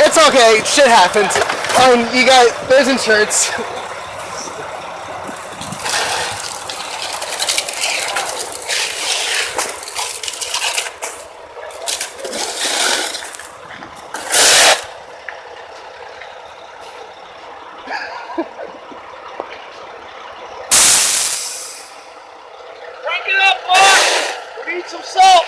It's okay, shit happens. You guys, there's insurance. Crank it up, boss! We need some salt!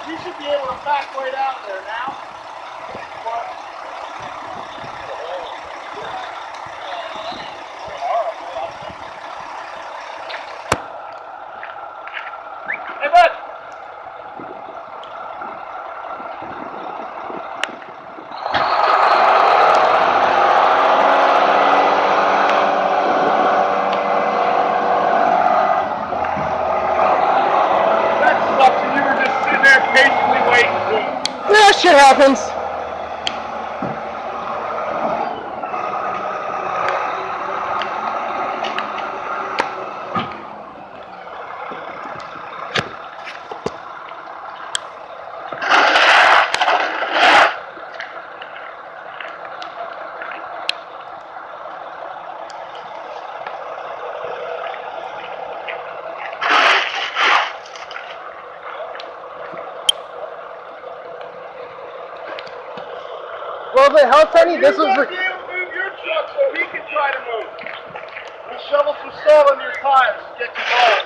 You should be able to back right out there now. Hey, bud! That sucks, and you were just sitting there patiently waiting. Yeah, shit happens. Well, if it helps any, this was You move your truck so he can try to move. We'll shovel some salt on your tires to get you going.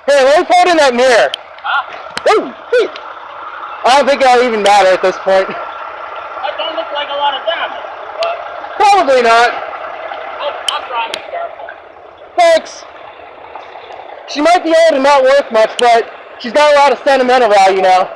Hey, let me pull it in that mirror. Huh? Ooh, hey. I don't think it'll even matter at this point. That don't look like a lot of damage. But Probably not. I'm trying to be careful. Thanks. She might be old and not worth much, but she's got a lot of sentimental value now.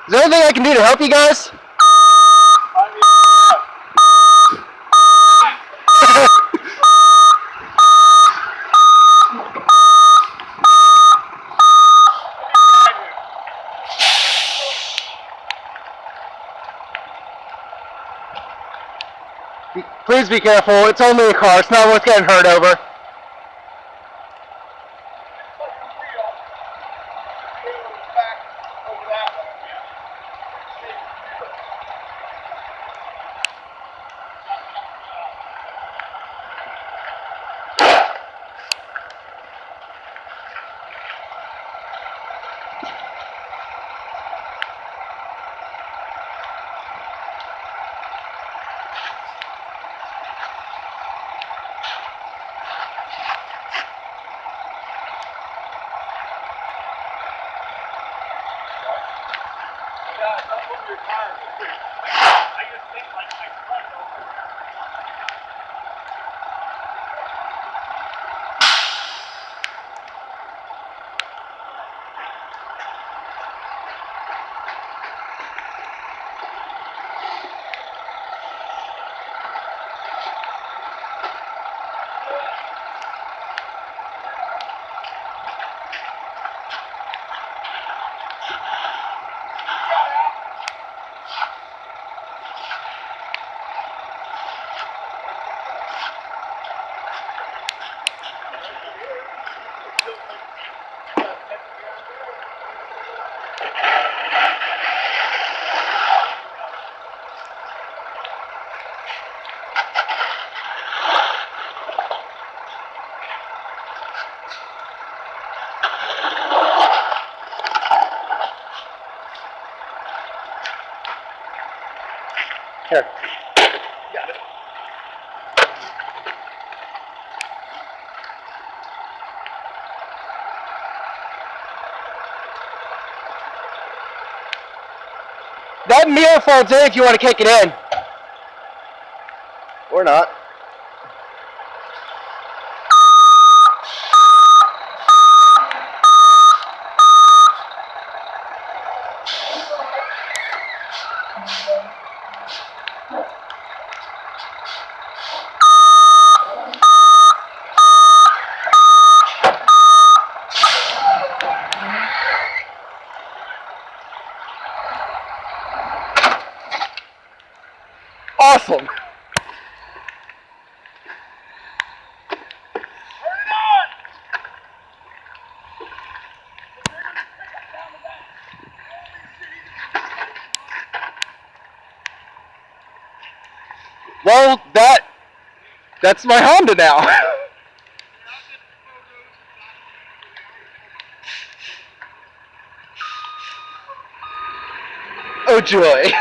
Is there anything I can do to help you guys? Please be careful. It's only a car. It's not worth getting hurt over. Here. Got it. That mirror folds in if you want to kick it in. Or not. Awesome. Well, that's my Honda now. Oh joy.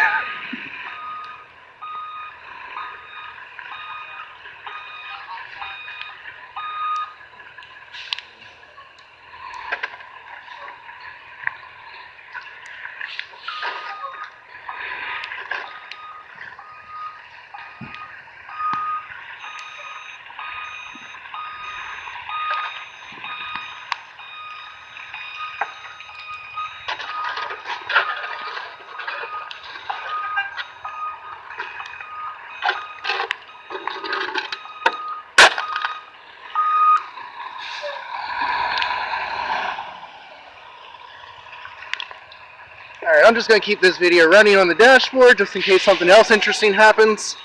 Alright, I'm just going to keep this video running on the dashboard just in case something else interesting happens.